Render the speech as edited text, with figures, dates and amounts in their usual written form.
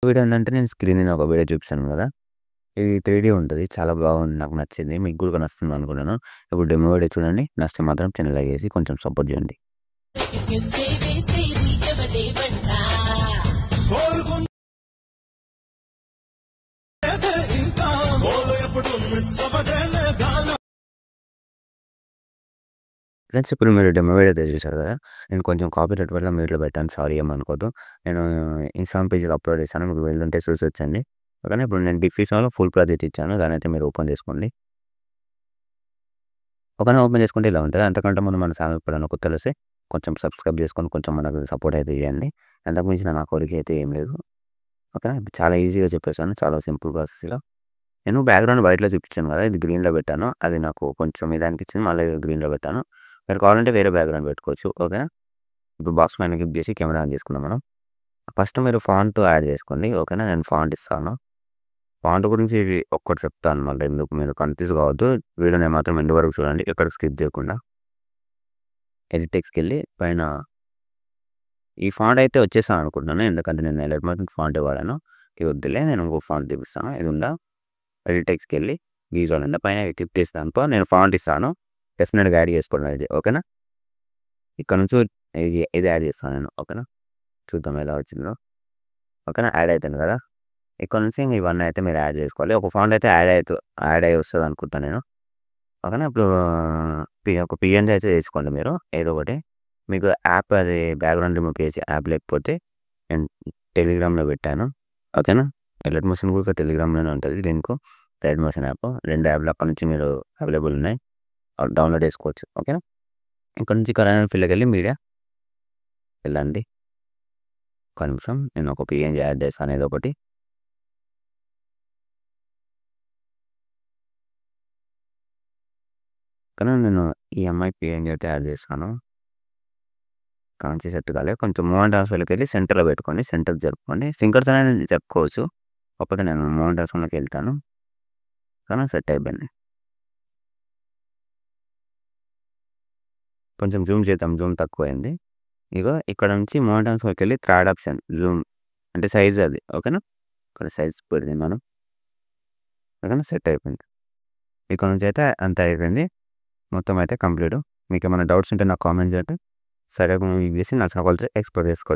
Video ఏంటంటే నేను screen మీద ఒక వీడియో చూపిస్తాను కదా! ఇది 3D ఉంటది. చాలా బాగుంది. నాకు నచ్చింది. మీకు కూడా నచ్చుతుంది అనుకున్నాను. ఇప్పుడు డెమో వీడియో చూడండి. నచ్చితే మాత్రం ఛానల్ లైక్ చేసి కొంచెం సపోర్ట్ చేయండి. ఫ్రెండ్స్ ఇప్పుడు మీరు డెమో వీడియో చూసారు కదా! నేను కొంచెం కాపీరైట్ వల్ల మ్యూట్లో పెట్టాను. సారీ ఏమనుకోవద్దు. నేను ఇన్‌స్టాగ్రామ్ పేజ్‌లో అప్లోడ్ చేశాను. మీకు వెళ్ళుంటే చూసొచ్చండి. ఓకేనా. ఇప్పుడు నేను డిఫ్యూజన్‌లో ఫుల్ ప్రాజెక్ట్ ఇచ్చాను. దాన్నైతే మీరు ఓపెన్ చేసుకోండి. ఓకేనా. ఓపెన్ చేసుకుంటే ఇలా ఉంటది. అంతకంటే ముందు మన ఛానల్ ఎప్పుడైనా కొత్తలో వస్తే కొంచెం సబ్స్క్రైబ్ చేసుకొని కొంచెం మనకు సపోర్ట్ అయితే చేయండి. అంతకు మించిన నా కోరిక అయితే ఏం లేదు. ఓకేనా. చాలా ఈజీగా చెప్పేసాను. చాలా సింపుల్ ప్రాసెస్‌లో. నేను బ్యాక్‌గ్రౌండ్ వైట్‌లో చూపించాను కదా! ఇది గ్రీన్‌లో పెట్టాను. అది నాకు కొంచెం ఇది అనిపించింది. మళ్ళీ గ్రీన్‌లో పెట్టాను. మీరు కావాలంటే వేరే బ్యాక్‌గ్రౌండ్ పెట్టుకోవచ్చు. ఓకేనా. ఇప్పుడు బాక్స్ పైన క్లిక్ చేసి కెమెరా ఆన్ చేసుకుందాం మనం. ఫస్ట్ మీరు ఫాంట్ యాడ్ చేసుకోండి. ఓకేనా. నేను ఫాంట్ ఇస్తాను. ఫాంట్ గురించి ఒక్కటి చెప్తాను మళ్ళీ ఎందుకు మీరు కన్‌ఫ్యూజ్ కావద్దు. వీడియోని మాత్రం ఎండ్ వరకు చూడండి. ఎక్కడ స్కిప్ చేయకుండా. ఎడిట్ టెక్స్ట్‌కెళ్ళి పైన ఈ ఫాంట్ అయితే వచ్చేసాను అనుకుంటున్నాను. ఎందుకంటే నేను హైలైట్ మార్కింగ్ ఫాంటే వాడాను. ఇది వద్దులే. నేను ఇంకో ఫాంట్ చూపిస్తాను. ఇది ఉందా? ఎడిట్ టెక్స్ట్‌కెళ్ళి విజువల్ ఉందా? పైన క్లిక్ చేసినానుకో నేను ఫాంట్ ఇస్తాను. డెఫినిట్‌గా యాడ్ చేసుకోండి ఇది. ఓకేనా. ఇక్కడ నుంచి ఇది యాడ్ చేస్తాను నేను. ఓకేనా. చూద్దాం ఎలా వచ్చిందో. ఓకేనా. యాడ్ అయిపోయింది కదా! ఇక్కడ నుంచి ఇవన్నీ అయితే మీరు యాడ్ చేసుకోవాలి. ఒక ఫాంట్ అయితే యాడ్ అయ్యి వస్తుంది అనుకుంటాను నేను. ఓకేనా. ఇప్పుడు ఒక పీఎన్‌జీ అయితే చేసుకోండి మీరు ఏదో ఒకటి. మీకు యాప్ అది బ్యాక్‌గ్రౌండ్ రిమూవ్ చేసే యాప్ లేకపోతే నేను టెలిగ్రామ్‌లో పెట్టాను. ఓకేనా. హైలైట్ మోషన్ కూడా టెలిగ్రామ్‌లోనే ఉంటుంది లింకు. హైలైట్ మోషన్ యాప్ 2 యాప్‌లు అక్కడ నుంచి మీరు అవైలబుల్ ఉన్నాయి. డౌన్లోడ్ చేసుకోవచ్చు. ఓకేనా. ఇక్కడ నుంచి కలర్ ఫిల్‌లోకెళ్ళి మీడియా వెళ్ళండి. ఒక్క నిమిషం నేను ఒక పీఎన్‌జీ యాడ్ చేస్తాను ఏదో ఒకటి. కానీ నేను ఈ అమ్మాయి పీఎన్‌జీ అయితే యాడ్ చేస్తాను. కాంచి సెట్ కాలేదు. కొంచెం మూవ్ అండ్ ట్రాన్స్‌ఫర్‌లోకి వెళ్ళి సెంటర్‌లో పెట్టుకోండి. సెంటర్‌కి జరుపుకోండి. ఫింగర్స్ అనేది చెప్పుకోవచ్చు. కాకపోతే నేను మూవ్ అండ్ ట్రాన్స్‌ఫర్‌లోకి వెళ్తాను. కానీ సెట్ అయిపోయింది. కొంచెం జూమ్ చేద్దాం. జూమ్ తక్కువైంది. ఇగో ఇక్కడ నుంచి మూవ్ అండ్ ట్రాన్స్‌ఫర్‌లోకి వెళ్ళి థర్డ్ ఆప్షన్ జూమ్ అంటే సైజ్ అది. ఓకేనా. ఇక్కడ సైజ్ పెడదాం మనం. ఓకేనా. సెట్ అయిపోయింది. ఇక్కడ నుంచి అయితే అంతా అయిపోయింది. మొత్తం అయితే కంప్లీట్. మీకు ఏమైనా డౌట్స్ ఉంటే నాకు కామెంట్ చేయండి. సరే మూవీ చేసి నా సవాల్తో ఎక్స్‌ప్లోర్ చేసుకోండి.